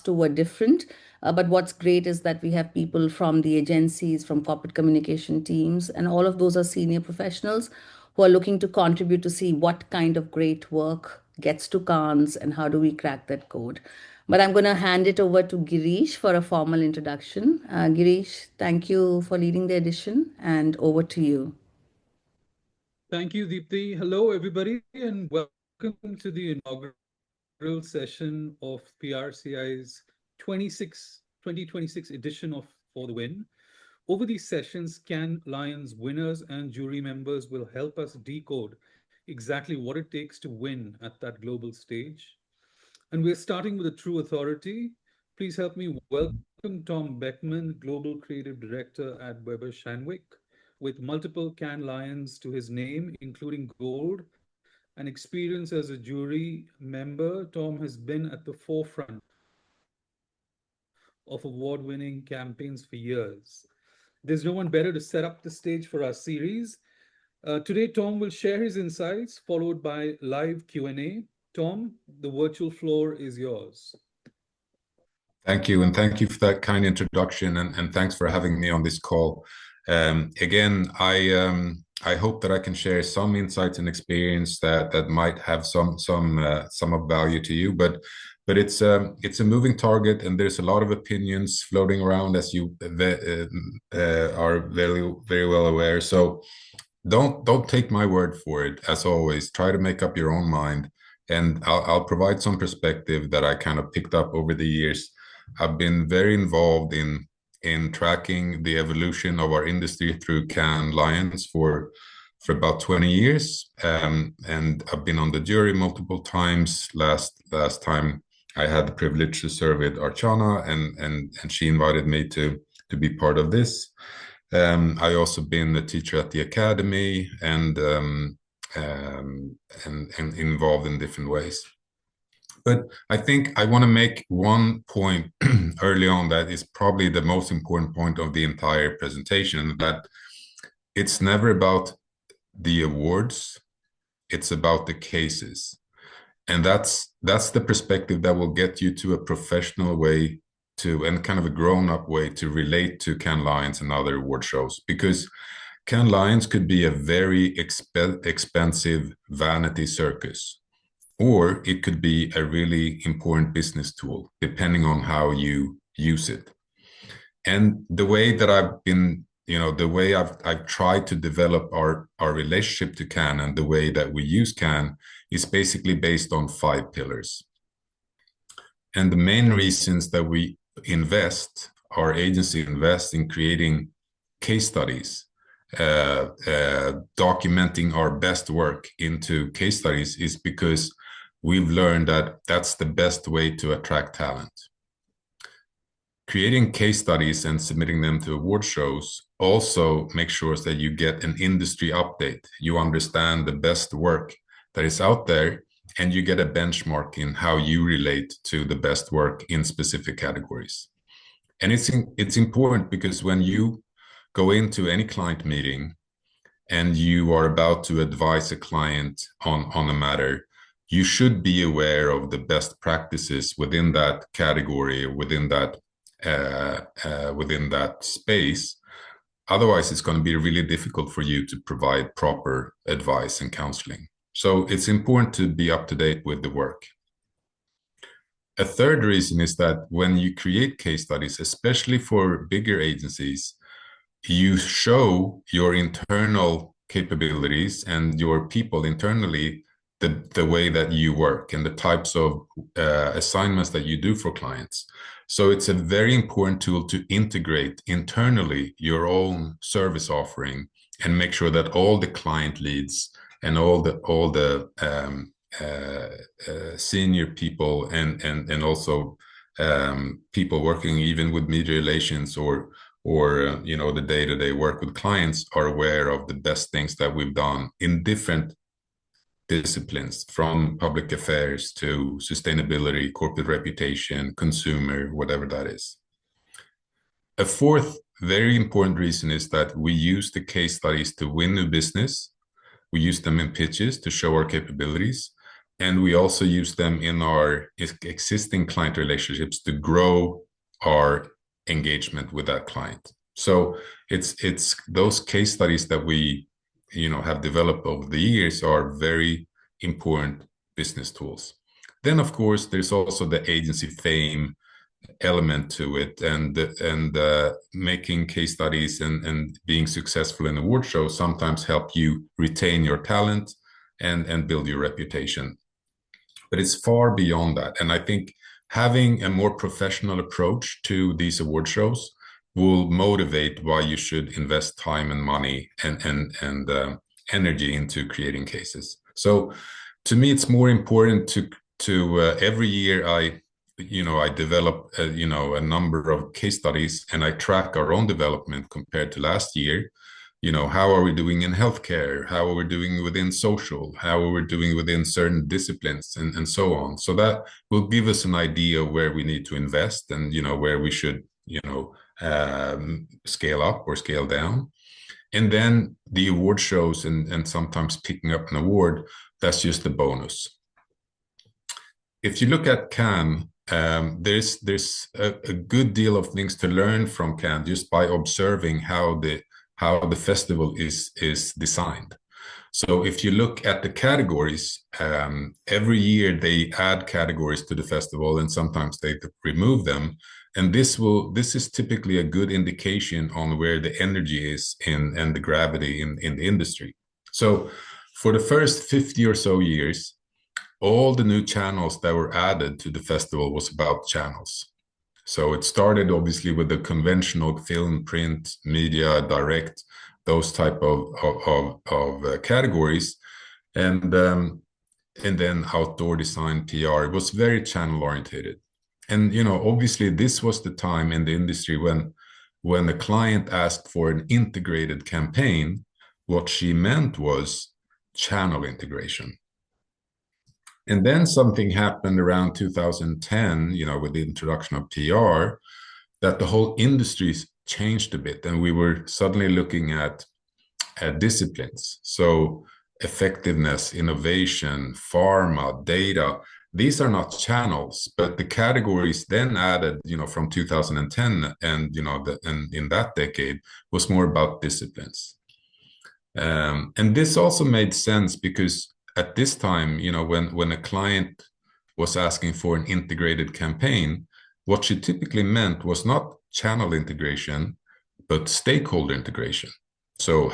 two were different. But what's great is that we have people from the agencies, from corporate communication teams, and all of those are senior professionals who are looking to contribute to see what kind of great work gets to Cannes and how do we crack that code. But I'm going to hand it over to Girish for a formal introduction. Girish, thank you for leading the edition, and over to you. Thank you, Deepthi. Hello, everybody, and welcome to the inaugural session of PRCI's 2026 edition of For the Win. Over these sessions, Cannes Lions winners and jury members will help us decode exactly what it takes to win at that global stage. And we're starting with a true authority. Please help me welcome Tom Beckman, Global Creative Director at Weber Shandwick, with multiple Cannes Lions to his name, including gold, and experience as a jury member. Tom has been at the forefront of award-winning campaigns for years. There's no one better to set up the stage for our series. Today, Tom will share his insights, followed by live Q&A. Tom, the virtual floor is yours. Thank you, and thank you for that kind introduction, and thanks for having me on this call. Again, I hope that I can share some insights and experience that might have some of value to you, but it's a moving target, and there's a lot of opinions floating around, as you are very well aware. So don't take my word for it. As always, try to make up your own mind, and I'll provide some perspective that I kind of picked up over the years. I've been very involved in tracking the evolution of our industry through Cannes Lions for about 20 years, and I've been on the jury multiple times. Last time I had the privilege to serve with Archana, and she invited me to be part of this. I also been a teacher at the academy and involved in different ways. But I think I want to make one point early on that is probably the most important point of the entire presentation, that it's never about the awards, it's about the cases. And that's the perspective that will get you to a professional way to, and kind of a grown-up way to relate to Cannes Lions and other award shows. Because Cannes Lions could be a very expensive vanity circus, or it could be a really important business tool, depending on how you use it. And the way that I've been, the way I've tried to develop our relationship to Cannes and the way that we use Cannes is basically based on 5 pillars. And the main reasons that we invest, our agency invests in creating case studies, documenting our best work into case studies, is because we've learned that that's the best way to attract talent. Creating case studies and submitting them to award shows also make sure that you get an industry update. You understand the best work that is out there, and you get a benchmark in how you relate to the best work in specific categories. And it's important because when you go into any client meeting and you are about to advise a client on a matter, you should be aware of the best practices within that category, within that space. Otherwise, it's going to be really difficult for you to provide proper advice and counseling. So it's important to be up to date with the work. A third reason is that when you create case studies, especially for bigger agencies, you show your internal capabilities and your people internally, the way that you work and the types of assignments that you do for clients. So it's a very important tool to integrate internally your own service offering and make sure that all the client leads and all the senior people and also people working even with media relations or the day-to-day work with clients are aware of the best things that we've done in different disciplines, from public affairs to sustainability, corporate reputation, consumer, whatever that is. A fourth very important reason is that we use the case studies to win new business. We use them in pitches to show our capabilities, And we also use them in our existing client relationships to grow our engagement with that client. So it's those case studies that we have developed over the years are very important business tools. Then of course there's also the agency fame element to it, and making case studies and being successful in award shows sometimes help you retain your talent and build your reputation. But it's far beyond that. And I think having a more professional approach to these award shows will motivate why you should invest time and money and energy into creating cases. So to me, it's more important to every year I develop a number of case studies, and I track our own development compared to last year. How are we doing in healthcare? How are we doing within social? How are we doing within certain disciplines, and so on? So that will give us an idea where we need to invest, and where we should scale up or scale down. And then the award shows and sometimes picking up an award, that's just a bonus. If you look at Cannes, there's a good deal of things to learn from Cannes just by observing how the festival is designed. So if you look at the categories, every year they add categories to the festival, and sometimes they remove them. And this is typically a good indication on where the energy is and the gravity in the industry. So for the first 50 or so years, all the new channels that were added to the festival was about channels. So it started obviously with the conventional film, print, media, direct, those type of categories, and then outdoor design, PR. It was very channel orientated, and obviously this was the time in the industry when the client asked for an integrated campaign. What she meant was channel integration. And then something happened around 2010, with the introduction of PR, that the whole industry changed a bit, and we were suddenly looking at disciplines. So effectiveness, innovation, pharma, data, these are not channels, but the categories then added, from 2010 and, and in that decade was more about disciplines. And this also made sense because at this time, when a client was asking for an integrated campaign, what she typically meant was not channel integration, but stakeholder integration. So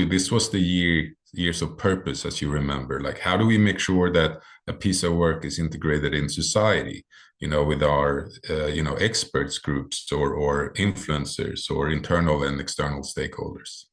this was the years of purpose, as you remember, like how do we make sure that a piece of work is integrated in society, with our, experts groups or influencers or internal and external stakeholders.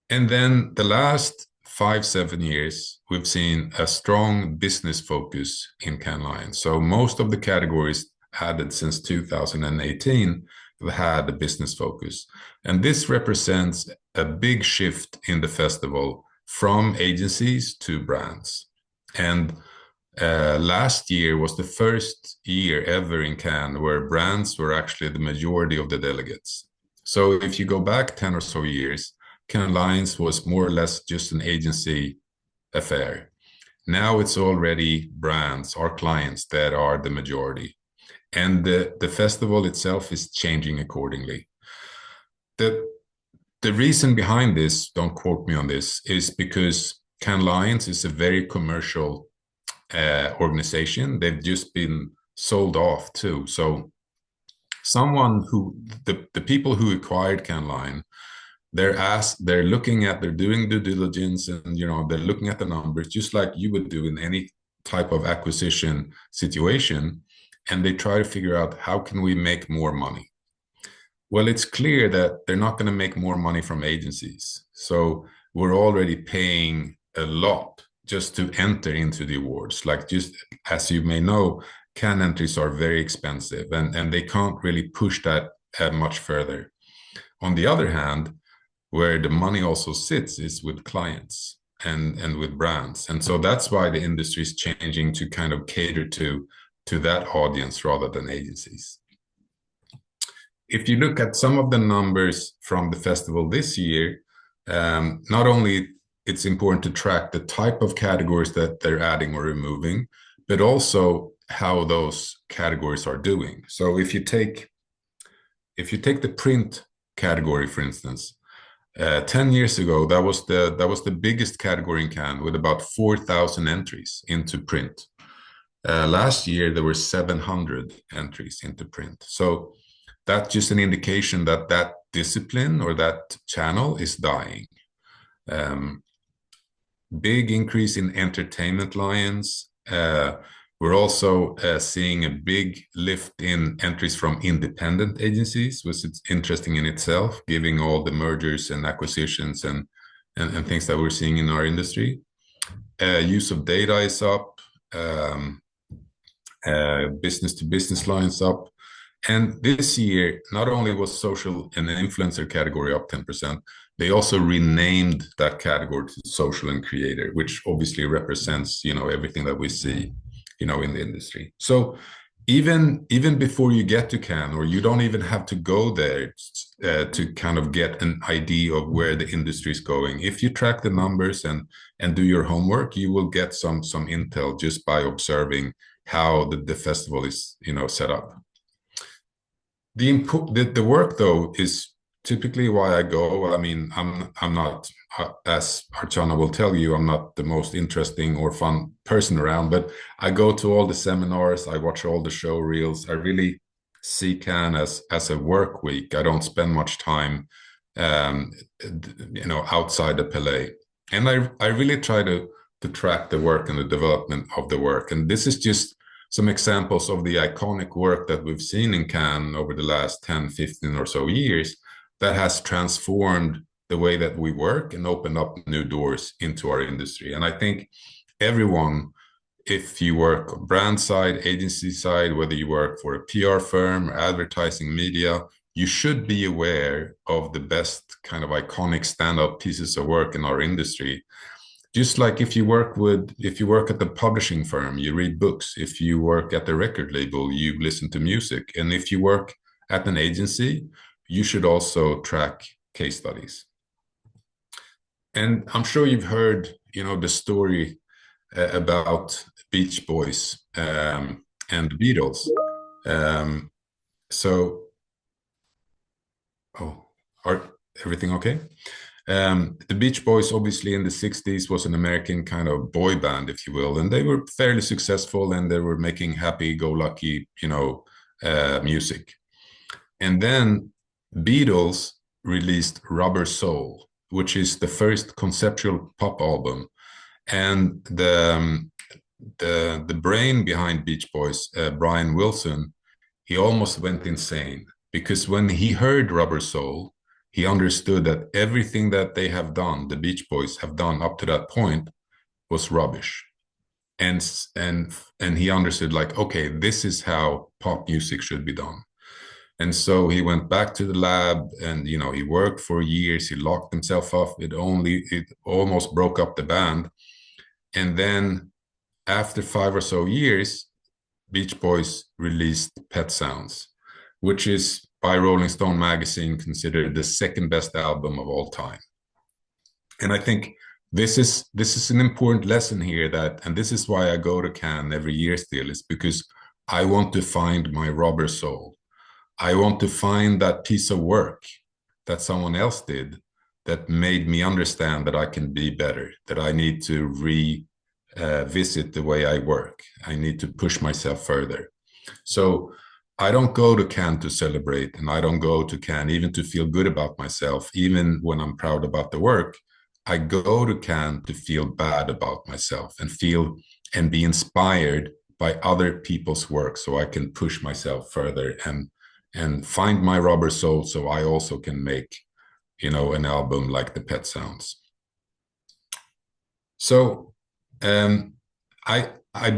And then the last 5-7 years, we've seen a strong business focus in Cannes Lions. So most of the categories added since 2018 have had a business focus. And this represents a big shift in the festival from agencies to brands. And last year was the first year ever in Cannes where brands were actually the majority of the delegates. So if you go back 10 or so years, Cannes Lions was more or less just an agency affair. Now it's already brands, our clients, that are the majority. And the festival itself is changing accordingly. The reason behind this, don't quote me on this, is because Cannes Lions is a very commercial organization. They've just been sold off too. So the people who acquired Cannes Lions, they're doing due diligence, and they're looking at the numbers just like you would do in any type of acquisition situation, and they try to figure out how can we make more money. Well, it's clear that they're not going to make more money from agencies, so we're already paying a lot just to enter into the awards. Like, just as you may know, Cannes entries are very expensive, and they can't really push that much further. On the other hand, where the money also sits is with clients and with brands. And so that's why the industry is changing to kind of cater to that audience rather than agencies. If you look at some of the numbers from the festival this year, not only it's important to track the type of categories that they're adding or removing, but also how those categories are doing. So if you take the print category, for instance, 10 years ago, that was the biggest category in Cannes with about 4,000 entries into print. Last year, there were 700 entries into print. So that's just an indication that that discipline or that channel is dying. Big increase in entertainment lions. We're also seeing a big lift in entries from independent agencies, which is interesting in itself, giving all the mergers and acquisitions and things that we're seeing in our industry. Use of data is up. Business to business lines up. And this year, not only was social and influencer category up 10%, they also renamed that category to social and creator, which obviously represents, everything that we see, in the industry. So even before you get to Cannes, or you don't even have to go there to kind of get an idea of where the industry is going. If you track the numbers and do your homework, you will get some intel just by observing how the festival is, set up. The work, though, is typically why I go. I mean, I'm not, as Archana will tell you, I'm not the most interesting or fun person around, but I go to all the seminars, I watch all the show reels. I really see Cannes as a work week. I don't spend much time, outside the Palais. And I really try to track the work and the development of the work. And this is just some examples of the iconic work that we've seen in Cannes over the last 10, 15 or so years that has transformed the way that we work and opened up new doors into our industry. And I think everyone, if you work brand side, agency side, whether you work for a PR firm, or advertising media, you should be aware of the best kind of iconic stand-up pieces of work in our industry. Just like if you work at the publishing firm, you read books. If you work at the record label, you listen to music. And if you work at an agency, you should also track case studies. And I'm sure you've heard, the story about Beach Boys and the Beatles. Everything okay? The Beach Boys, obviously in the 60s, was an American kind of boy band, if you will, and they were fairly successful and they were making happy-go-lucky, music. And then Beatles released Rubber Soul, which is the first conceptual pop album. And the brain behind Beach Boys, Brian Wilson, he almost went insane because when he heard Rubber Soul, he understood that everything that they have done, the Beach Boys have done up to that point, was rubbish. And he understood, like, okay, this is how pop music should be done. And so he went back to the lab and, he worked for years. He locked himself up. It almost broke up the band. And then after 5 or so years, Beach Boys released Pet Sounds, which is by Rolling Stone magazine considered the second best album of all time. And I think this is an important lesson here and this is why I go to Cannes every year still, is because I want to find my Rubber Soul. I want to find that piece of work that someone else did that made me understand that I can be better, that I need to revisit the way I work. I need to push myself further. So I don't go to Cannes to celebrate, and I don't go to Cannes even to feel good about myself, even when I'm proud about the work. I go to Cannes to feel bad about myself and be inspired by other people's work so I can push myself further and find my Rubber Soul so I also can make, an album like the Pet Sounds. So I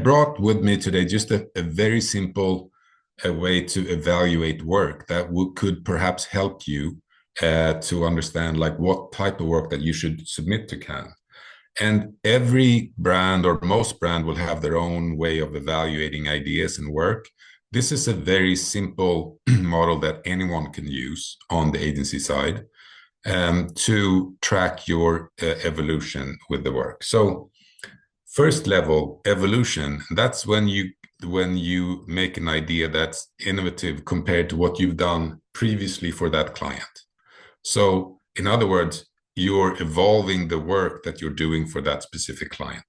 brought with me today just a very simple way to evaluate work that could perhaps help you to understand like what type of work that you should submit to Cannes. And every brand or most brand will have their own way of evaluating ideas and work. This is a very simple model that anyone can use on the agency side. to track your evolution with the work. So first level evolution, that's when you make an idea that's innovative compared to what you've done previously for that client. So in other words, you're evolving the work that you're doing for that specific client.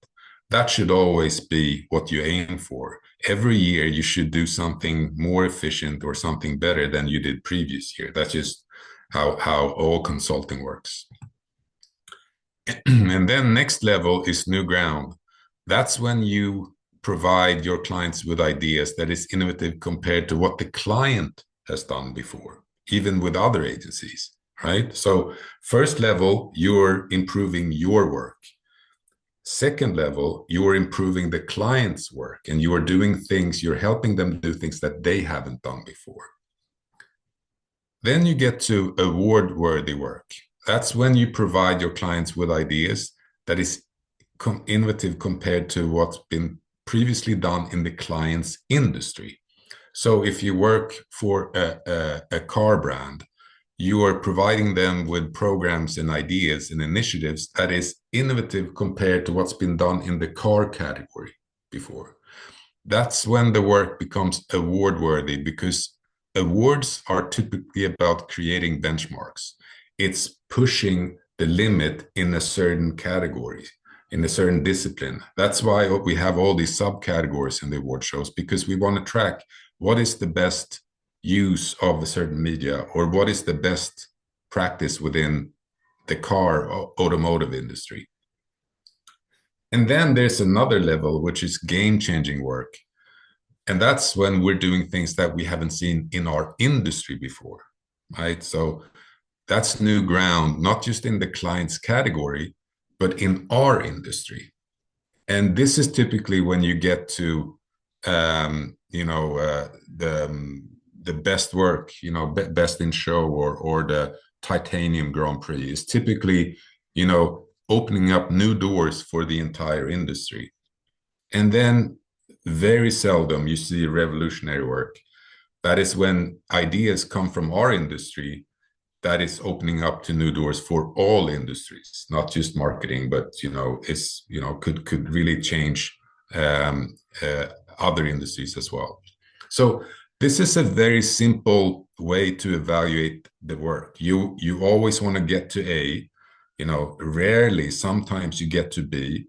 That should always be what you aim for. Every year you should do something more efficient or something better than you did previous year. That's just how all consulting works. And then next level is new ground. That's when you provide your clients with ideas that is innovative compared to what the client has done before, even with other agencies, right? So first level, you're improving your work. Second level, you're improving the client's work, and you are doing things, you're helping them do things that they haven't done before. Then you get to award-worthy work. That's when you provide your clients with ideas that is innovative compared to what's been previously done in the client's industry. So if you work for a car brand, you are providing them with programs and ideas and initiatives that is innovative compared to what's been done in the car category before. That's when the work becomes award-worthy, because awards are typically about creating benchmarks. It's pushing the limit in a certain category, in a certain discipline. That's why we have all these subcategories in the award shows, because we want to track what is the best use of a certain media, or what is the best practice within the car or automotive industry. And then there's another level, which is game-changing work. And that's when we're doing things that we haven't seen in our industry before, right? So that's new ground, not just in the client's category, but in our industry. And this is typically when you get to, the best work, best in show, or the Titanium Grand Prix is typically, opening up new doors for the entire industry. And then very seldom you see revolutionary work. That is when ideas come from our industry that is opening up to new doors for all industries, not just marketing, but could really change other industries as well. So this is a very simple way to evaluate the work. You always want to get to A, rarely, sometimes you get to B.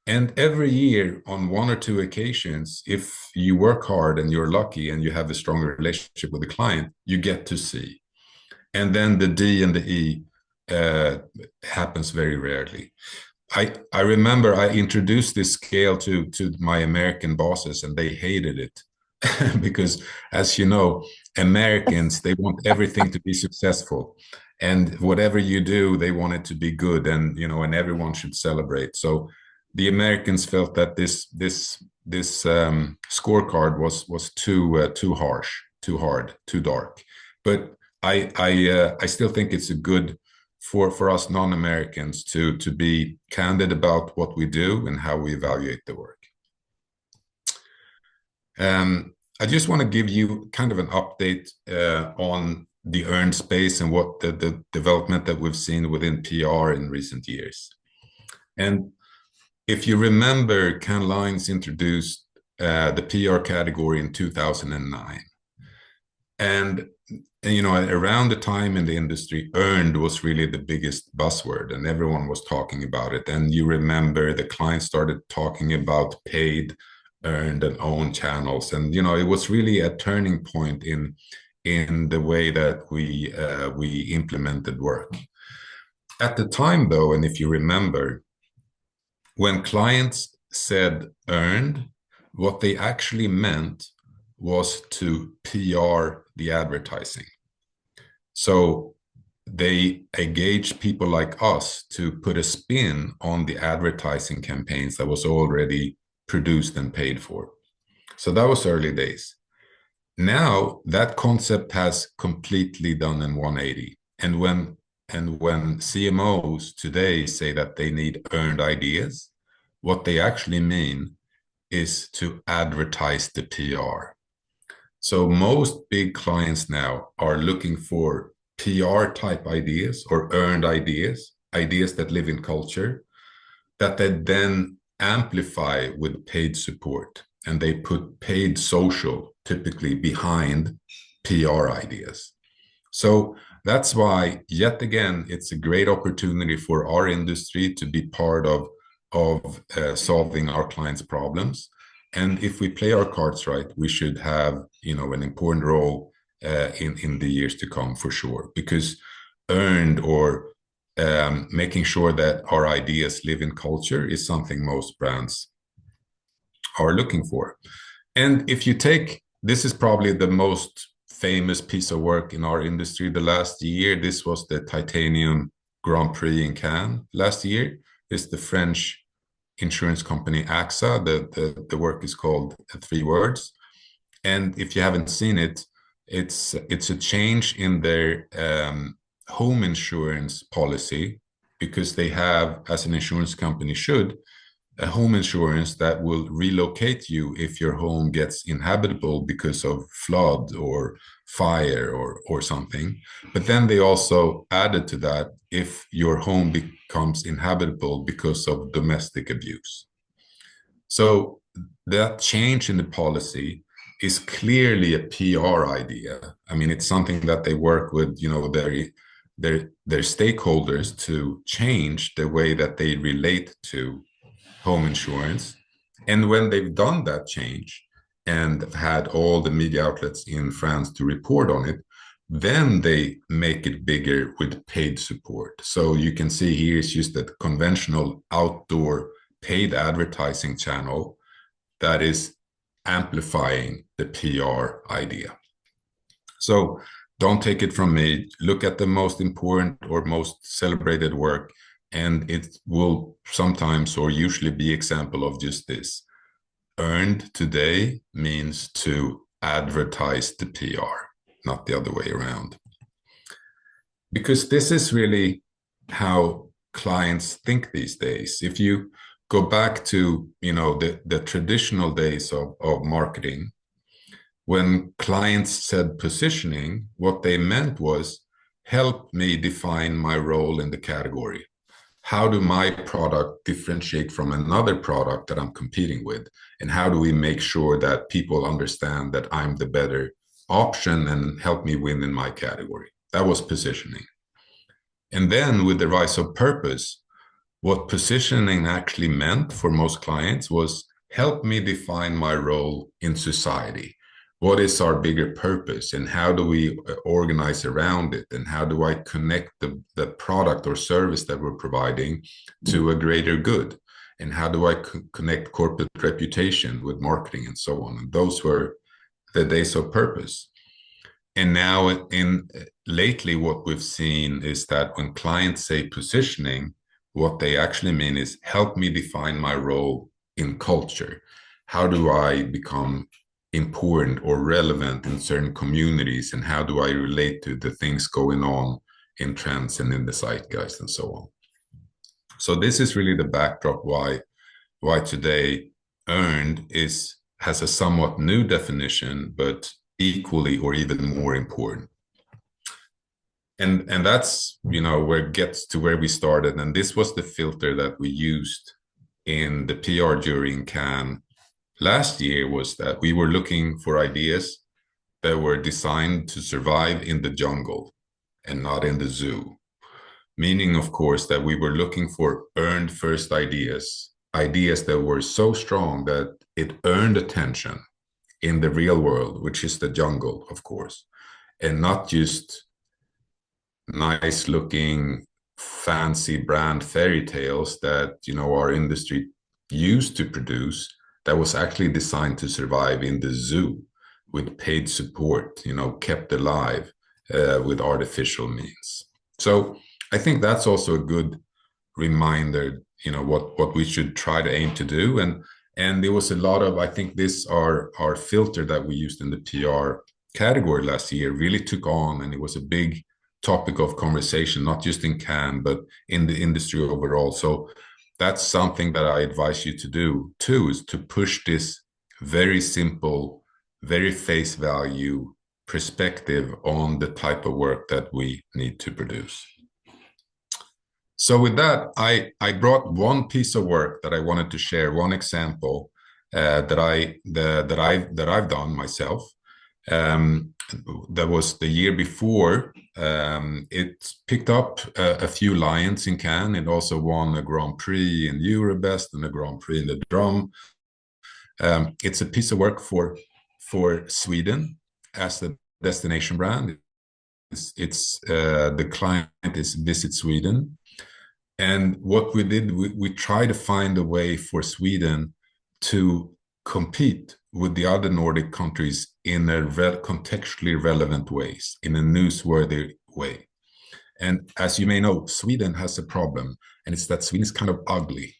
And every year, on one or two occasions, if you work hard and you're lucky and you have a strong relationship with the client, you get to C. And then the D and the E happens very rarely. I remember I introduced this scale to my American bosses, and they hated it because, as you know, Americans, they want everything to be successful, and whatever you do, they want it to be good, and and everyone should celebrate. So the Americans felt that this scorecard was too harsh, too hard, too dark. But I still think it's a good for us non-Americans to be candid about what we do and how we evaluate the work. I just want to give you kind of an update on the earned space and what the development that we've seen within PR in recent years. And if you remember, Cannes Lions introduced the PR category in 2009. And around the time in the industry, earned was really the biggest buzzword, and everyone was talking about it. And you remember the clients started talking about paid, earned, and owned channels. And it was really a turning point in the way that we implemented work. At the time, though, and if you remember, when clients said earned, what they actually meant was to PR the advertising. So they engaged people like us to put a spin on the advertising campaigns that was already produced and paid for. So that was early days. Now that concept has completely done in 180. And when CMOs today say that they need earned ideas, what they actually mean is to advertise the PR. So most big clients now are looking for PR type ideas or earned ideas, ideas that live in culture, that they then amplify with paid support. And they put paid social typically behind PR ideas. So that's why, yet again, it's a great opportunity for our industry to be part of solving our clients' problems. And if we play our cards right, we should have, an important role in the years to come for sure. Because earned or making sure that our ideas live in culture is something most brands are looking for. And if you take, this is probably the most famous piece of work in our industry the last year. This was the Titanium Grand Prix in Cannes last year. It's the French insurance company AXA. The work is called Three Words. And if you haven't seen it, it's a change in their home insurance policy, because they have, as an insurance company should, a home insurance that will relocate you if your home gets inhabitable because of flood or fire or something. But then they also added to that if your home becomes inhabitable because of domestic abuse. So that change in the policy is clearly a PR idea. I mean, it's something that they work with, their stakeholders to change the way that they relate to home insurance. And when they've done that change and had all the media outlets in France to report on it, then they make it bigger with paid support. So you can see here it's just a conventional outdoor paid advertising channel that is amplifying the PR idea. So don't take it from me. Look at the most important or most celebrated work, and it will sometimes or usually be example of just this. Earned today means to advertise the PR, not the other way around. Because this is really how clients think these days. If you go back to, the traditional days of marketing, when clients said positioning, what they meant was, help me define my role in the category. How do my product differentiate from another product that I'm competing with? And how do we make sure that people understand that I'm the better option and help me win in my category? That was positioning. And then with the rise of purpose, what positioning actually meant for most clients was, help me define my role in society. What is our bigger purpose, and how do we organize around it, and how do I connect the product or service that we're providing to a greater good, and how do I connect corporate reputation with marketing and so on. And those were the days of purpose. And now lately what we've seen is that when clients say positioning, what they actually mean is, help me define my role in culture. How do I become important or relevant in certain communities, and how do I relate to the things going on in trends and in the zeitgeist and so on. So this is really the backdrop why today earned has a somewhat new definition, but equally or even more important. And that's, where it gets to where we started. And this was the filter that we used in the PR jury in Cannes last year, was that we were looking for ideas that were designed to survive in the jungle and not in the zoo. Meaning, of course, that we were looking for earned first ideas that were so strong that it earned attention in the real world, which is the jungle, of course, and not just nice looking, fancy brand fairy tales that, our industry used to produce, that was actually designed to survive in the zoo with paid support, kept alive with artificial means. So I think that's also a good reminder, what we should try to aim to do. And there was a lot of, I think our filter that we used in the PR category last year really took on, and it was a big topic of conversation, not just in Cannes, but in the industry overall. So that's something that I advise you to do too, is to push this very simple, very face value perspective on the type of work that we need to produce. So with that, I brought one piece of work that I wanted to share, one example that I've done myself. That was the year before. It picked up a few Lions in Cannes. It also won a Grand Prix in Eurobest and a Grand Prix in the Drum. It's a piece of work for Sweden as the destination brand. It's the client is Visit Sweden. And what we did, we tried to find a way for Sweden to compete with the other Nordic countries in a contextually relevant ways, in a newsworthy way. And as you may know, Sweden has a problem, and it's that Sweden is kind of ugly.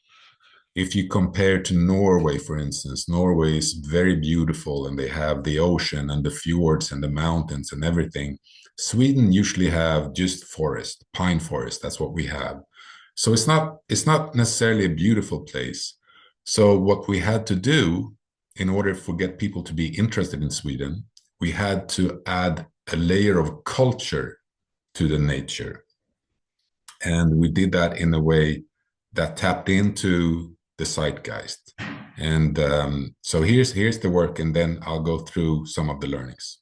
If you compare to Norway, for instance, Norway is very beautiful and they have the ocean and the fjords and the mountains and everything. Sweden usually have just forest, pine forest. That's what we have. So it's not necessarily a beautiful place. So what we had to do in order to get people to be interested in Sweden, we had to add a layer of culture to the nature. And we did that in a way that tapped into the zeitgeist. And so here's the work, and then I'll go through some of the learnings.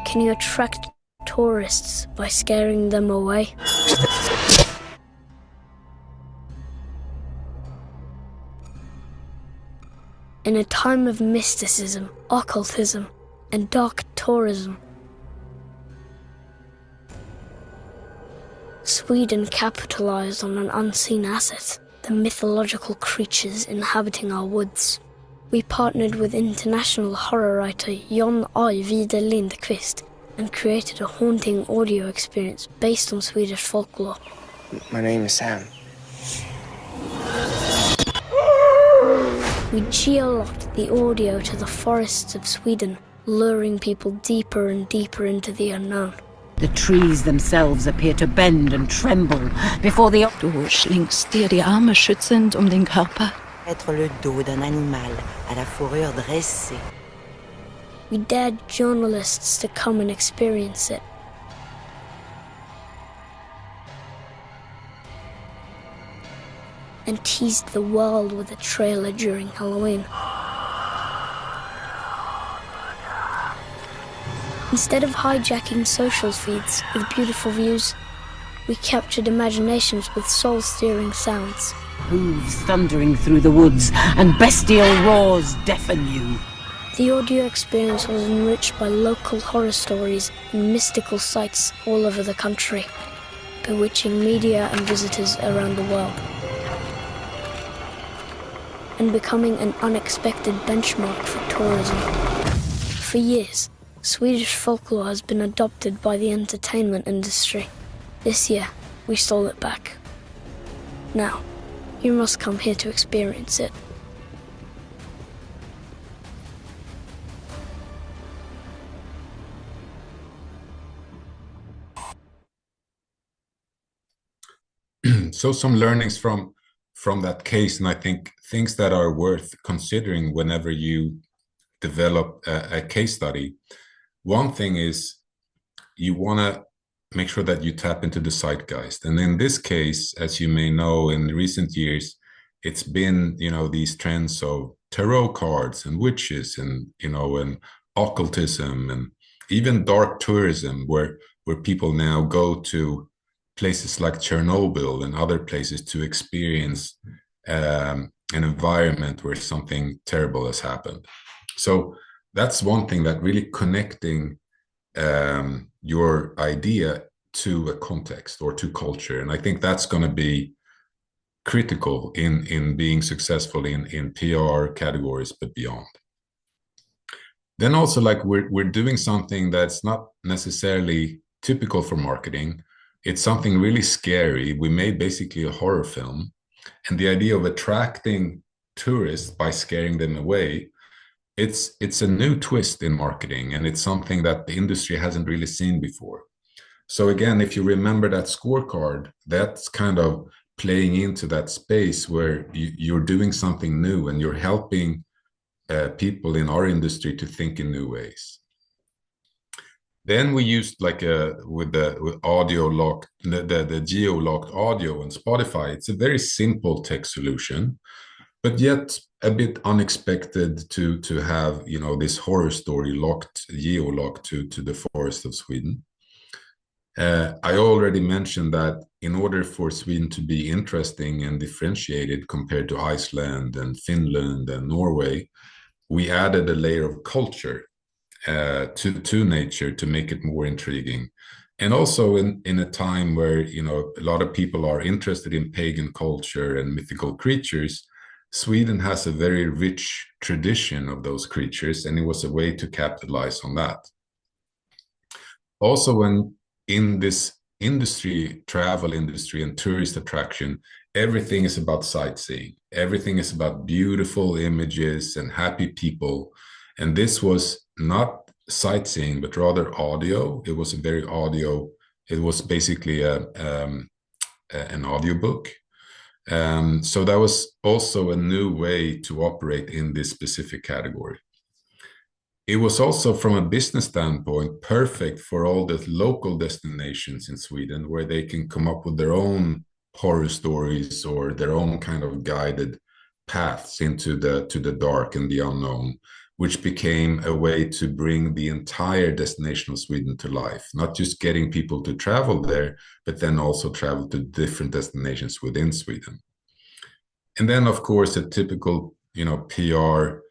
Can you attract tourists by scaring them away? In a time of mysticism, occultism, and dark tourism, Sweden capitalized on an unseen asset, the mythological creatures inhabiting our woods. We partnered with international horror writer John Ajvide Lindqvist and created a haunting audio experience based on Swedish folklore. My name is Sam. We geolocked the audio to the forests of Sweden, luring people deeper and deeper into the unknown. The trees themselves appear to bend and tremble before the... Du schlingst dir die Arme schützend den Körper. Être le dos d'un animal à la fourrure dressée. We dared journalists to come and experience it. And teased the world with a trailer during Halloween. Instead of hijacking social feeds with beautiful views, we captured imaginations with soul-stirring sounds. Hooves thundering through the woods and bestial roars deafen you. The audio experience was enriched by local horror stories and mystical sites all over the country, bewitching media and visitors around the world, and becoming an unexpected benchmark for tourism. For years, Swedish folklore has been adopted by the entertainment industry. This year, we stole it back. Now, you must come here to experience it. So some learnings from that case, and I think things that are worth considering whenever you develop a case study. One thing is you want to make sure that you tap into the zeitgeist. And in this case, as you may know, in recent years, it's been, these trends of tarot cards and witches and, and occultism and even dark tourism where people now go to places like Chernobyl and other places to experience an environment where something terrible has happened. So that's one thing, that really connecting your idea to a context or to culture. And I think that's going to be critical in being successful in PR categories, but beyond. Then also, like, we're doing something that's not necessarily typical for marketing. It's something really scary. We made basically a horror film, and the idea of attracting tourists by scaring them away, it's a new twist in marketing, and it's something that the industry hasn't really seen before. So again, if you remember that scorecard, that's kind of playing into that space where you're doing something new and you're helping people in our industry to think in new ways. Then we used like with audio locked, the geo locked audio on Spotify. It's a very simple tech solution, but yet a bit unexpected to have, you know, this horror story locked, geo locked to the forest of Sweden. I already mentioned that in order for Sweden to be interesting and differentiated compared to Iceland and Finland and Norway, we added a layer of culture to nature to make it more intriguing. And also in a time where, you know, a lot of people are interested in pagan culture and mythical creatures, Sweden has a very rich tradition of those creatures, and it was a way to capitalize on that. Also, when in this industry, travel industry and tourist attraction, everything is about sightseeing. Everything is about beautiful images and happy people. And this was not sightseeing, but rather audio. It was a very audio. It was basically an audiobook. So that was also a new way to operate in this specific category. It was also, from a business standpoint, perfect for all the local destinations in Sweden where they can come up with their own horror stories or their own kind of guided paths into the dark and the unknown, which became a way to bring the entire destination of Sweden to life, not just getting people to travel there, but then also travel to different destinations within Sweden. And then, of course, a typical, you know, PR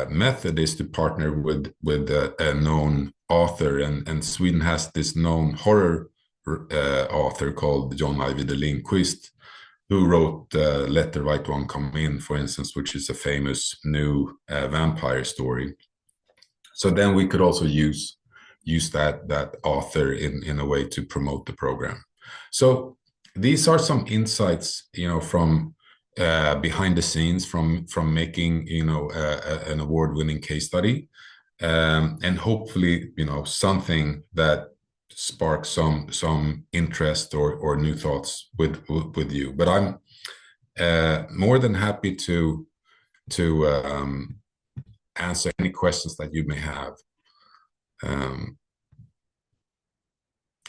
method is to partner with a known author, and Sweden has this known horror author called John Ajvide Lindqvist, who wrote Let the Right One Come In, for instance, which is a famous new vampire story. So then we could also use that author in a way to promote the program. So these are some insights, you know, from behind the scenes, from making, you know, an award-winning case study, and hopefully, you know, something that sparks some interest or new thoughts with you. But I'm more than happy to answer any questions that you may have.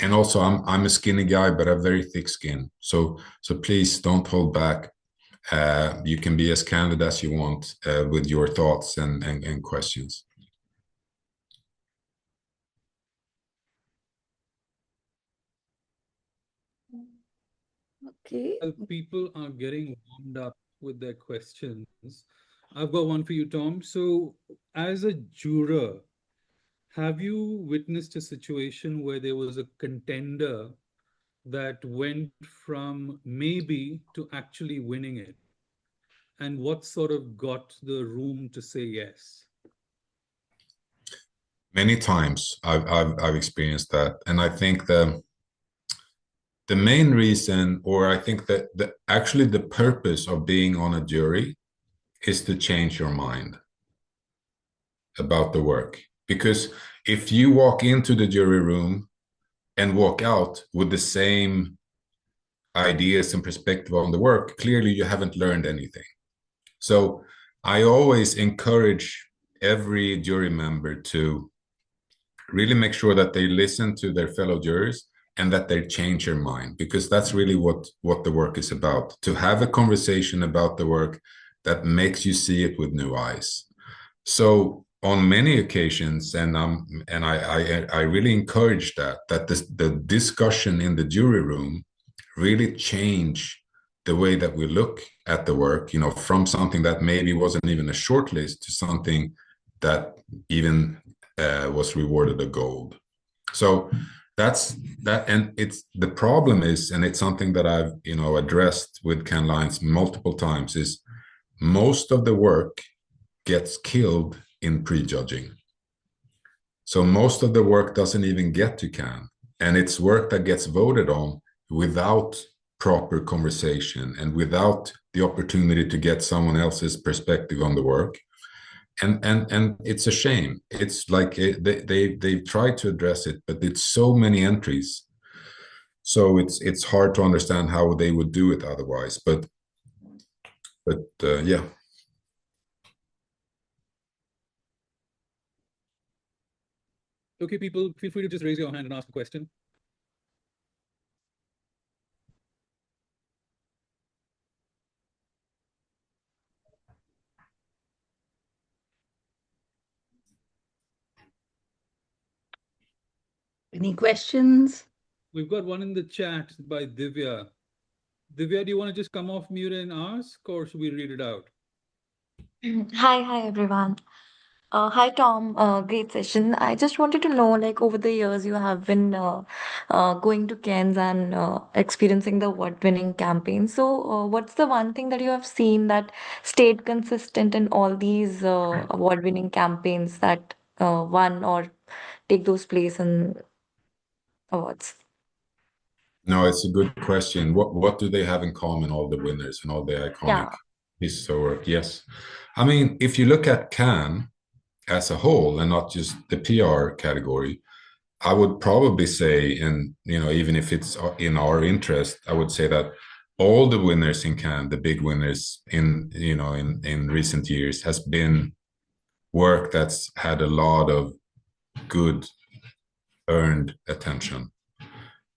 And also, I'm a skinny guy, but I have very thick skin. So please don't hold back. You can be as candid as you want with your thoughts and questions. Okay. While people are getting warmed up with their questions, I've got one for you, Tom. So, as a juror, have you witnessed a situation where there was a contender that went from maybe to actually winning it? And what sort of got the room to say yes? Many times I've experienced that, and I think the main reason, or I think that actually the purpose of being on a jury is to change your mind about the work. Because if you walk into the jury room and walk out with the same ideas and perspective on the work, clearly you haven't learned anything. So I always encourage every jury member to really make sure that they listen to their fellow jurors and that they change their mind, because that's really what the work is about, to have a conversation about the work that makes you see it with new eyes. So on many occasions, and I really encourage that the discussion in the jury room really change the way that we look at the work, you know, from something that maybe wasn't even a short list to something that even was rewarded a gold. So that's that. And it's the problem is, and it's something that I've, you know, addressed with Cannes Lions multiple times, is most of the work gets killed in prejudging. So most of the work doesn't even get to Cannes, and it's work that gets voted on without proper conversation and without the opportunity to get someone else's perspective on the work. and it's a shame. It's like they've tried to address it, but it's so many entries, so it's hard to understand how they would do it otherwise. But yeah. Okay, people, feel free to just raise your hand and ask a question. Any questions? We've got one in the chat by Divya. Divya, do you want to just come off mute and ask, or should we read it out? Hi everyone. Hi Tom, great session. I just wanted to know, like over the years, you have been going to Cannes and experiencing the award-winning campaign. So, what's the one thing that you have seen that stayed consistent in all these award-winning campaigns that won or take those place in awards? No, it's a good question. What do they have in common, all the winners and all the iconic Yeah. pieces of work? Yes. I mean, if you look at Cannes as a whole and not just the PR category, I would probably say, and even if it's in our interest, I would say that all the winners in Cannes, the big winners in recent years, has been work that's had a lot of good earned attention.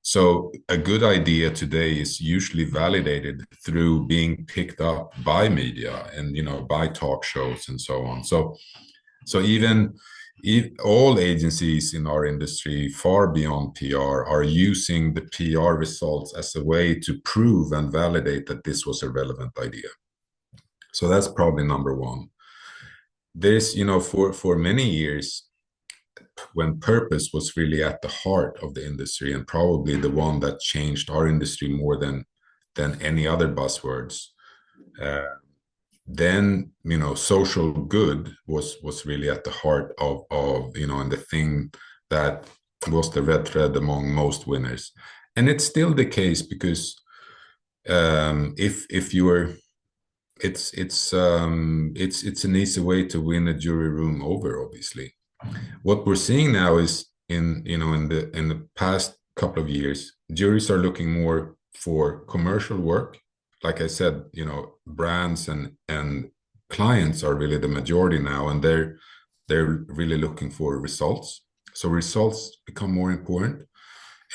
So a good idea today is usually validated through being picked up by media and by talk shows and so on. So even if all agencies in our industry, far beyond PR, are using the PR results as a way to prove and validate that this was a relevant idea. So that's probably number one. There's, for many years, when purpose was really at the heart of the industry and probably the one that changed our industry more than any other buzzwords, then social good was really at the heart of and the thing that was the red thread among most winners. And it's still the case because if you were it's an easy way to win a jury room over, obviously. What we're seeing now is in the past couple of years, juries are looking more for commercial work. Like I said, brands and clients are really the majority now, and they're really looking for results. So results become more important,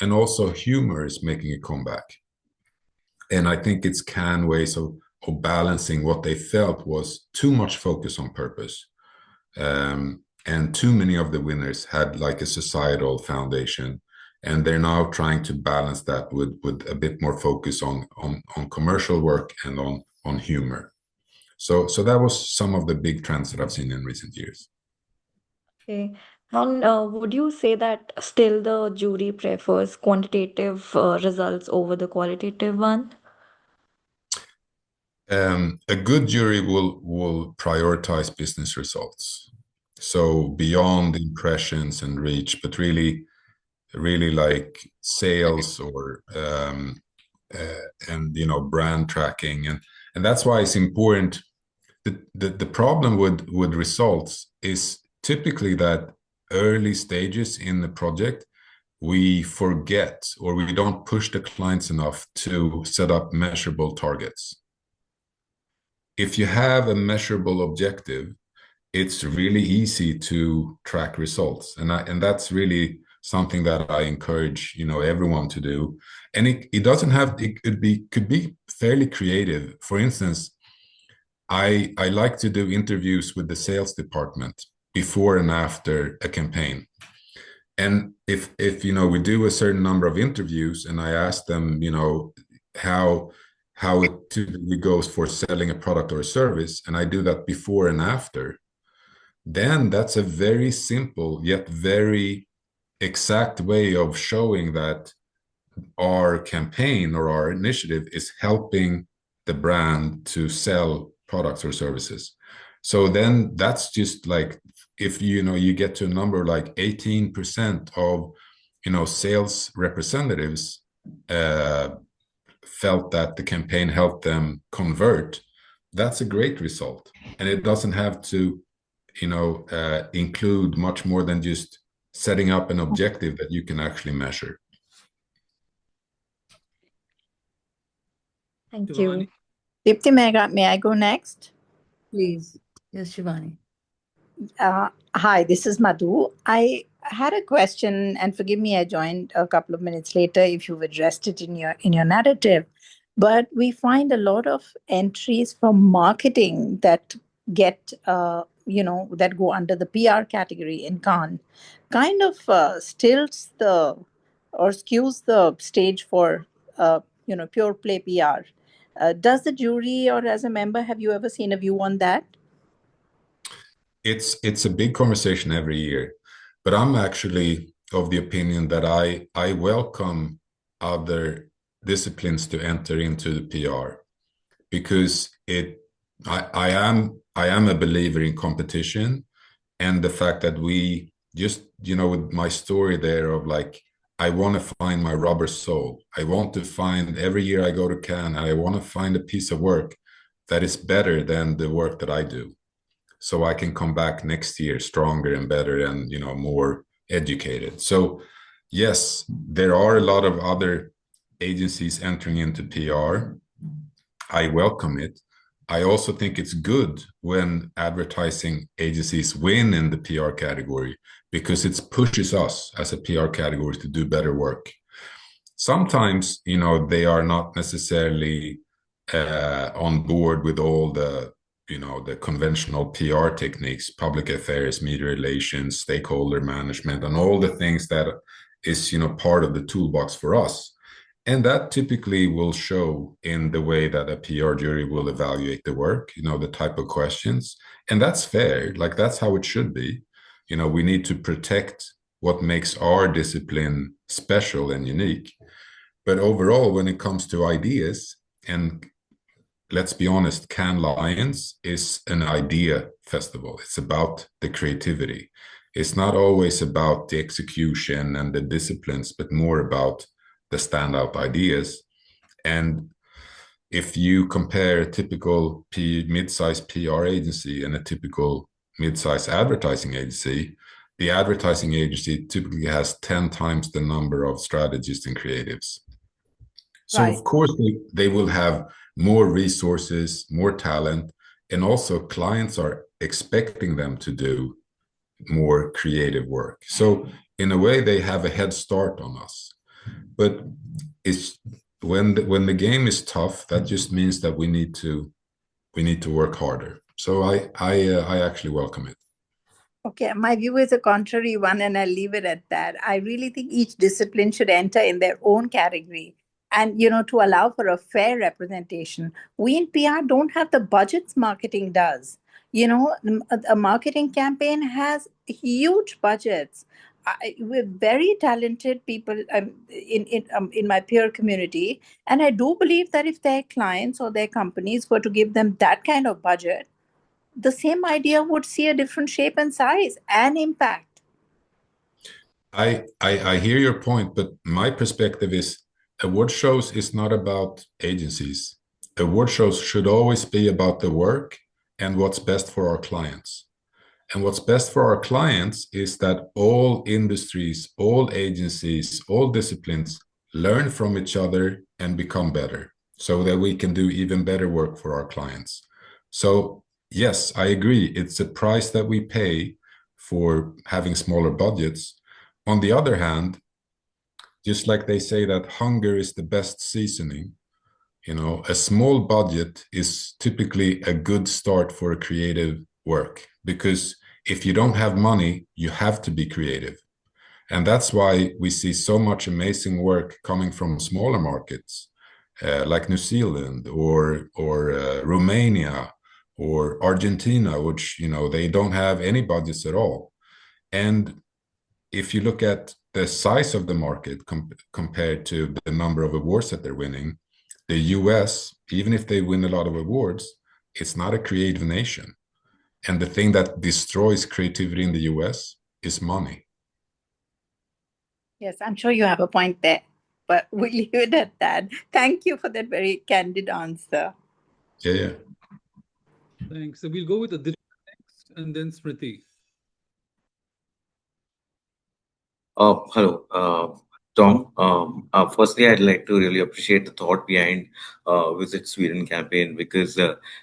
and also humor is making a comeback. And I think it's Cannes ways of balancing what they felt was too much focus on purpose. And too many of the winners had like a societal foundation, and they're now trying to balance that with a bit more focus on commercial work and on humor. So that was some of the big trends that I've seen in recent years. Okay. And would you say that still the jury prefers quantitative results over the qualitative one? A good jury will prioritize business results. So beyond impressions and reach, but really like sales or and brand tracking, and that's why it's important. The problem with results is typically that early stages in the project we forget or we don't push the clients enough to set up measurable targets. If you have a measurable objective, it's really easy to track results, and that's really something that I encourage everyone to do. And it doesn't have, it could be fairly creative. For instance, I like to do interviews with the sales department before and after a campaign. And if we do a certain number of interviews and I ask them how it typically goes for selling a product or a service, and I do that before and after, then that's a very simple yet very exact way of showing that our campaign or our initiative is helping the brand to sell products or services. So then that's just like, if you get to a number like 18% of sales representatives felt that the campaign helped them convert, that's a great result. And it doesn't have to include much more than just setting up an objective that you can actually measure. Thank Shivani? you. Dipti, may I go next? Please. Yes, Shivani. Hi, this is Madhu. I had a question, and forgive me, I joined a couple of minutes later if you've addressed it in your narrative. But we find a lot of entries from marketing that get that go under the PR category in Cannes, kind of stilts the or skews the stage for pure play PR. Does the jury or as a member have you ever seen a view on that? It's a big conversation every year, but I'm actually of the opinion that I welcome other disciplines to enter into the PR, because I am a believer in competition, and the fact that we just, with my story there of like, I want to find my rubber soul. I want to find, every year I go to Cannes, and I want to find a piece of work that is better than the work that I do, so I can come back next year stronger and better and more educated. So yes, there are a lot of other agencies entering into PR. I welcome it. I also think it's good when advertising agencies win in the PR category, because it pushes us as a PR category to do better work. Sometimes, they are not necessarily on board with all the conventional PR techniques, public affairs, media relations, stakeholder management, and all the things that is, part of the toolbox for us. And that typically will show in the way that a PR jury will evaluate the work, the type of questions. And that's fair. Like, that's how it should be. We need to protect what makes our discipline special and unique. But overall, when it comes to ideas, and let's be honest, Cannes Lions is an idea festival. It's about the creativity. It's not always about the execution and the disciplines, but more about the standout ideas. And if you compare a typical mid-sized PR agency and a typical mid-sized advertising agency, the advertising agency typically has 10 times the number of strategists and creatives. So Right. of course they will have more resources, more talent, and also clients are expecting them to do more creative work. So in a way, they have a head start on us. But it's when the game is tough, that just means that we need to work harder. So I actually welcome it. Okay, my view is a contrary one, and I'll leave it at that. I really think each discipline should enter in their own category, and to allow for a fair representation. We in PR don't have the budgets marketing does. A marketing campaign has huge budgets. We're very talented people in my peer community, and I do believe that if their clients or their companies were to give them that kind of budget, the same idea would see a different shape and size and impact. I hear your point, but my perspective is award shows is not about agencies. Award shows should always be about the work and what's best for our clients. And what's best for our clients is that all industries, all agencies, all disciplines learn from each other and become better, so that we can do even better work for our clients. So yes, I agree. It's a price that we pay for having smaller budgets. On the other hand, just like they say that hunger is the best seasoning, a small budget is typically a good start for a creative work, because if you don't have money, you have to be creative. And that's why we see so much amazing work coming from smaller markets, like New Zealand or Romania or Argentina, which, they don't have any budgets at all. And if you look at the size of the market compared to the number of awards that they're winning, the US, even if they win a lot of awards, it's not a creative nation. And the thing that destroys creativity in the US is money. Yes, I'm sure you have a point there, but we'll leave it at that. Thank you for that very candid answer. Yeah. Thanks. So we'll go with Aditya next. and then Smriti. Hello, Tom. Firstly, I'd like to really appreciate the thought behind Visit Sweden campaign because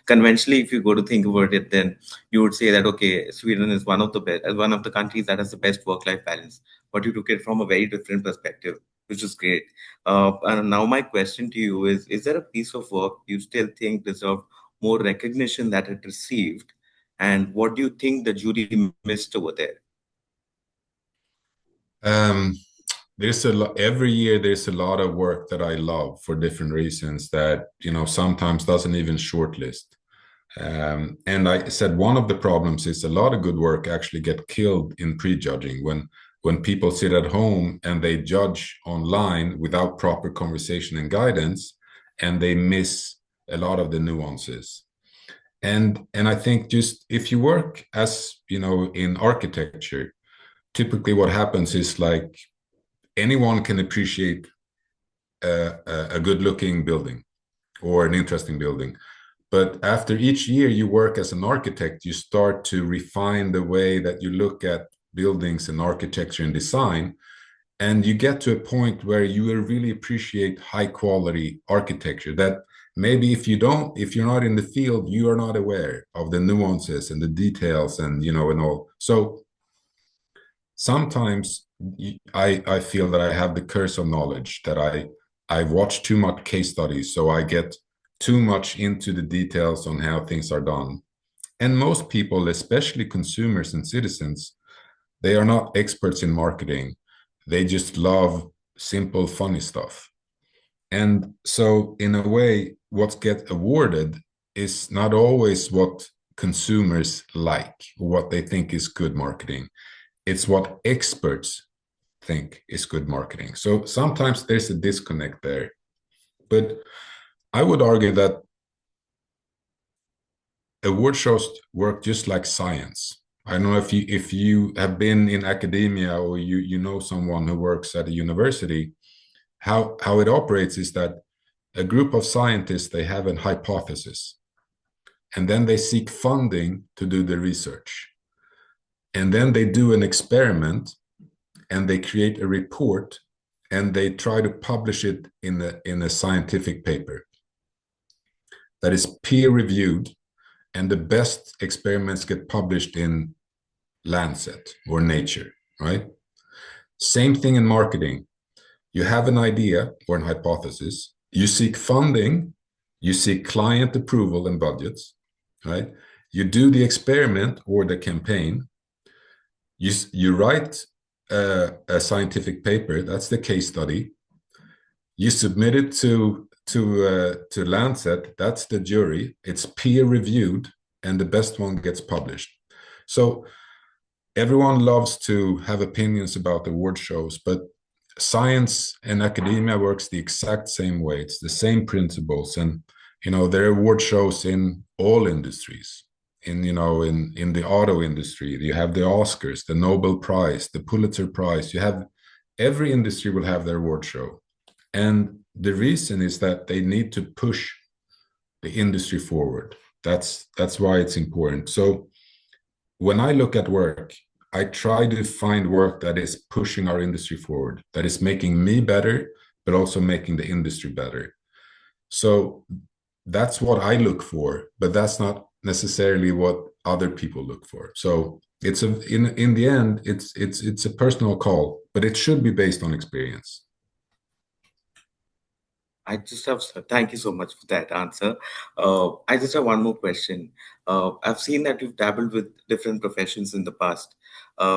conventionally, if you go to think about it, then you would say that okay, Sweden is one of the best, one of the countries that has the best work-life balance. But you took it from a very different perspective, which is great. And now my question to you is there a piece of work you still think deserved more recognition that it received? And what do you think the jury missed over there? Um, there's a lot every year. There's a lot of work that I love for different reasons that sometimes doesn't even shortlist. And I said one of the problems is a lot of good work actually get killed in prejudging when people sit at home and they judge online without proper conversation and guidance, and they miss a lot of the nuances. And I think just if you work as in architecture, typically what happens is like anyone can appreciate a good looking building or an interesting building. But after each year you work as an architect, you start to refine the way that you look at buildings and architecture and design. And you get to a point where you will really appreciate high quality architecture that maybe if you're not in the field, you are not aware of the nuances and the details and and all. So sometimes I feel that I have the curse of knowledge, that I've watched too much case studies, so I get too much into the details on how things are done. And most people, especially consumers and citizens, they are not experts in marketing. They just love simple, funny stuff. And so in a way, what gets awarded is not always what consumers like, or what they think is good marketing. It's what experts think is good marketing. So sometimes there's a disconnect there. But I would argue that award shows work just like science. I don't know if you have been in academia or you know someone who works at a university, how it operates is that a group of scientists, they have a hypothesis, and then they seek funding to do the research. And then they do an experiment and they create a report and they try to publish it in a scientific paper that is peer reviewed, and the best experiments get published in Lancet or Nature, right? Same thing in marketing. You have an idea or an hypothesis, you seek funding, you seek client approval and budgets, right? You do the experiment or the campaign, you write a scientific paper, that's the case study, you submit it to Lancet, that's the jury, it's peer reviewed, and the best one gets published. So everyone loves to have opinions about award shows, but science and academia works the exact same way. It's the same principles, and there are award shows in all industries. In the auto industry, you have the Oscars, the Nobel Prize, the Pulitzer Prize. You have every industry will have their award show, and the reason is that they need to push the industry forward. That's why it's important. So when I look at work, I try to find work that is pushing our industry forward, that is making me better, but also making the industry better. So that's what I look for, but that's not necessarily what other people look for. So it's in the end, it's a personal call, but it should be based on experience. I just have, thank you so much for that answer. I just have one more question. I've seen that you've dabbled with different professions in the past,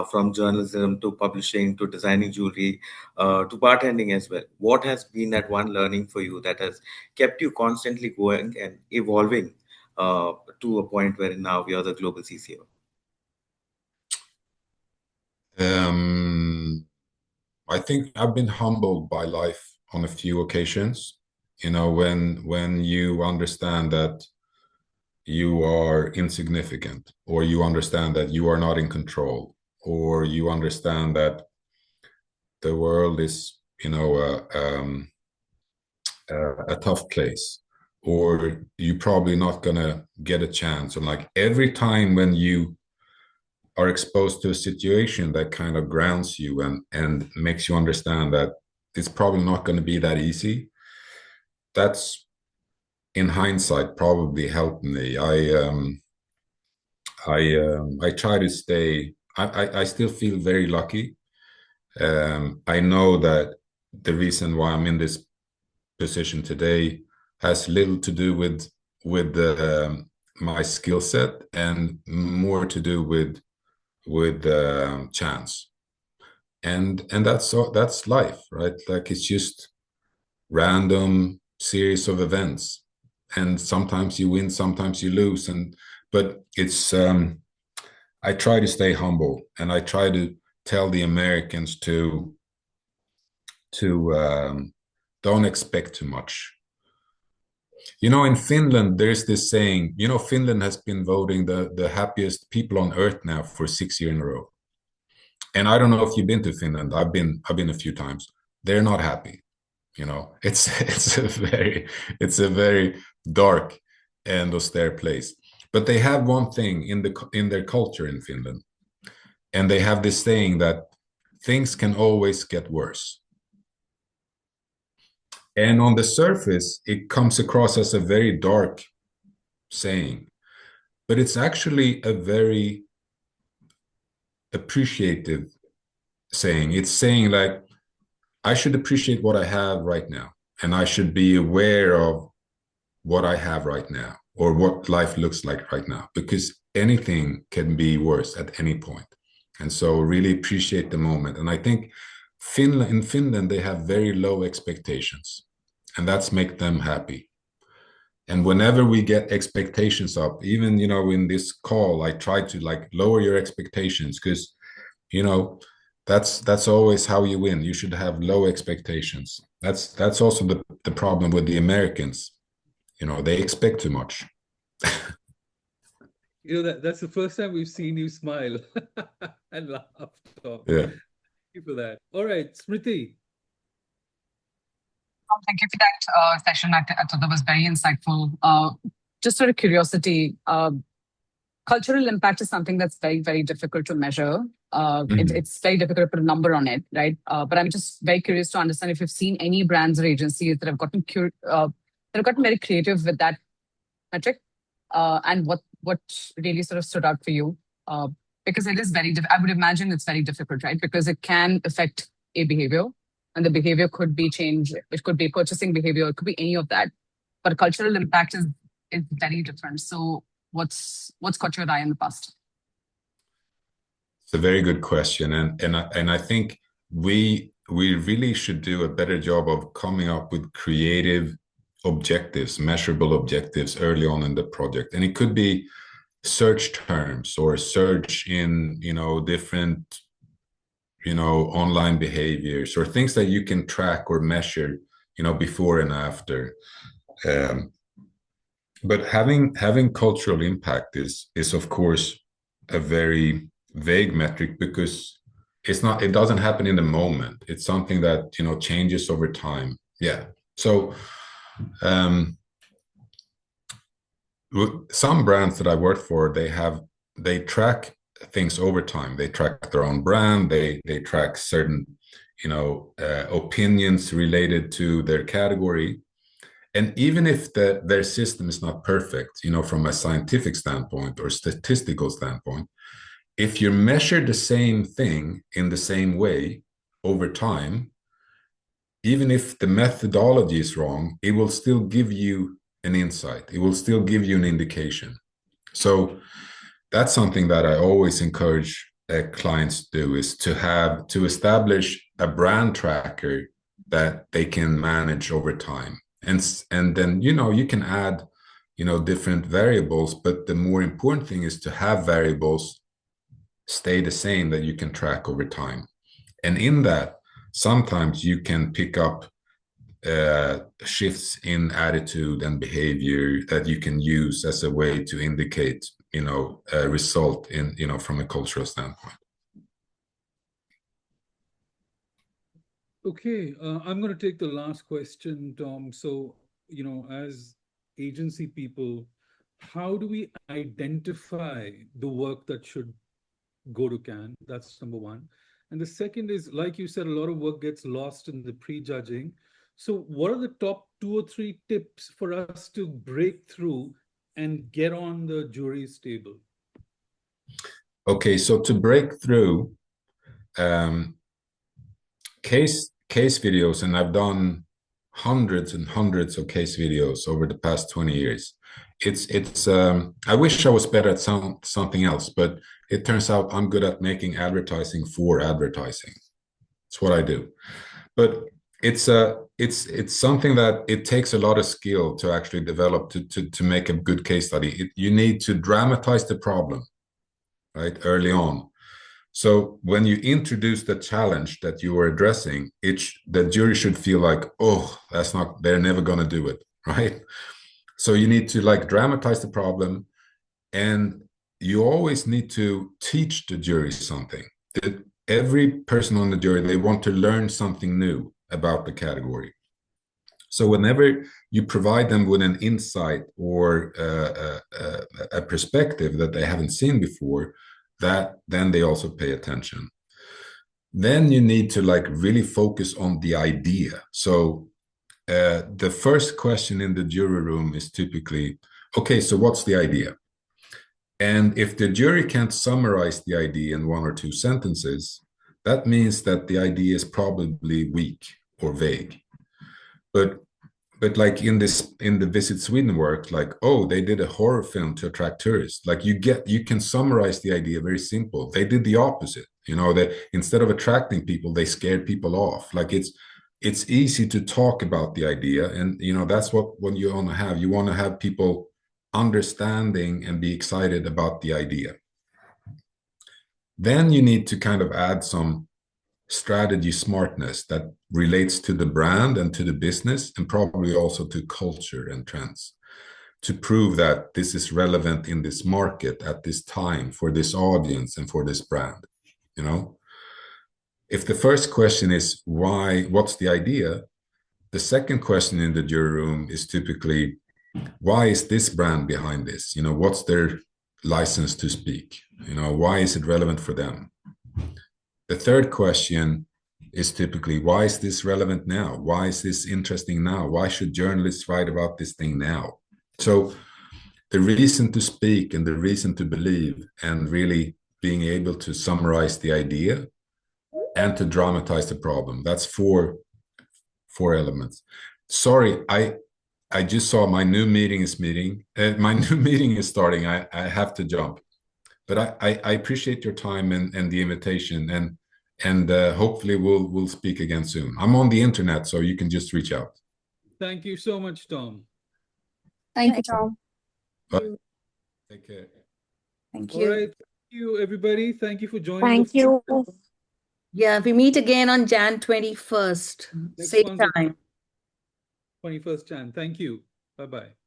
from journalism to publishing to designing jewelry, to bartending as well. What has been that one learning for you that has kept you constantly going and evolving to a point where now you're the global CCO? I think I've been humbled by life on a few occasions. When you understand that you are insignificant, or you understand that you are not in control, or you understand that the world is a tough place, or you're probably not gonna get a chance. And like every time when you are exposed to a situation that kind of grounds you and makes you understand that it's probably not going to be that easy. That's, in hindsight, probably helped me. I try to stay. I still feel very lucky. I know that the reason why I'm in this position today has little to do with my skill set and more to do with chance. And that's life, right? Like, it's just random series of events, and sometimes you win, sometimes you lose, but it's I try to stay humble, and I try to tell the Americans to don't expect too much. In Finland, there's this saying, Finland has been voting the happiest people on earth now for 6 years in a row. And I don't know if you've been to Finland. I've been a few times. They're not happy. It's a very dark and austere place. But they have one thing in their culture in Finland, and they have this saying that things can always get worse. And on the surface, it comes across as a very dark saying, but it's actually a very appreciative saying. It's saying, like, I should appreciate what I have right now, and I should be aware of what I have right now, or what life looks like right now, because anything can be worse at any point. And so really appreciate the moment. And I think in Finland, they have very low expectations, and that's make them happy. And whenever we get expectations up, even, in this call, I try to lower your expectations, because, that's always how you win. You should have low expectations. That's also the problem with the Americans. They expect too much. That's the first time we've seen you smile and laugh, Tom. Yeah. Thank you for that. All right, Smriti. Thank you for that session. I thought that was very insightful. Just out of curiosity, cultural impact is something that's very, very difficult to measure. It's very difficult to put a number on it, right? But I'm just very curious to understand if you've seen any brands or agencies that have gotten very creative with that metric, and what really sort of stood out for you, because it is very I would imagine it's very difficult, right? Because it can affect a behavior, and the behavior could be change. It could be purchasing behavior. It could be any of that. But cultural impact is very different. So what's caught your eye in the past? It's a very good question, and I think we really should do a better job of coming up with creative objectives, measurable objectives early on in the project. And it could be search terms, or search in different online behaviors, or things that you can track or measure before and after. But having cultural impact is of course a very vague metric, because it doesn't happen in the moment. It's something that changes over time. Yeah. So some brands that I work for, they track things over time. They track their own brand. They track certain opinions related to their category. And even if their system is not perfect, from a scientific standpoint or statistical standpoint, if you measure the same thing in the same way over time, even if the methodology is wrong, it will still give you an insight. It will still give you an indication. So that's something that I always encourage clients to do, is to establish a brand tracker that they can manage over time. And then, you can add, different variables, but the more important thing is to have variables stay the same that you can track over time. And in that, sometimes you can pick up shifts in attitude and behavior that you can use as a way to indicate, a result in, from a cultural standpoint. Okay, I'm going to take the last question, Tom. So, as agency people, how do we identify the work that should go to Cannes. That's number one. And the second is, like you said, a lot of work gets lost in the prejudging. So, what are the top 2 or 3 tips for us to break through and get on the jury's table? Okay, so to break through, case videos, and I've done hundreds and hundreds of case videos over the past 20 years. It's I wish I was better at something else, but it turns out I'm good at making advertising for advertising. It's what I do. But it's something that it takes a lot of skill to actually develop to make a good case study. You need to dramatize the problem, right, early on. So when you introduce the challenge that you are addressing, the jury should feel like, oh, they're never going to do it, right? So you need to like dramatize the problem, and you always need to teach the jury something. Every person on the jury, they want to learn something new about the category. So whenever you provide them with an insight or a perspective that they haven't seen before, then they also pay attention. Then you need to like really focus on the idea. So the first question in the jury room is typically, okay, so what's the idea? And if the jury can't summarize the idea in 1 or 2 sentences, that means that the idea is probably weak or vague. But like in the Visit Sweden work, like, oh, they did a horror film to attract tourists. Like you can summarize the idea very simple. They did the opposite. They, instead of attracting people, they scared people off. Like it's easy to talk about the idea, and that's what you want to have. You want to have people understanding and be excited about the idea. Then you need to kind of add some strategy smartness that relates to the brand and to the business, and probably also to culture and trends, to prove that this is relevant in this market at this time for this audience and for this brand. If the first question is why, what's the idea, the second question in the jury room is typically, why is this brand behind this? What's their license to speak? Why is it relevant for them? The third question is typically, why is this relevant now? Why is this interesting now? Why should journalists write about this thing now? So the reason to speak and the reason to believe, and really being able to summarize the idea and to dramatize the problem. That's four elements. Sorry, I just saw my new meeting is starting. I have to jump. But I appreciate your time and the invitation, and hopefully we'll speak again soon. I'm on the internet, so you can just reach out. Thank you so much, Tom. Thank you, Tom. Bye. Take care. Thank All you. right. Thank you, everybody. Thank you for joining. Thank you. Yeah, we meet again on Jan 21st, Next same one's time. 21st Jan. Thank you. Bye-bye.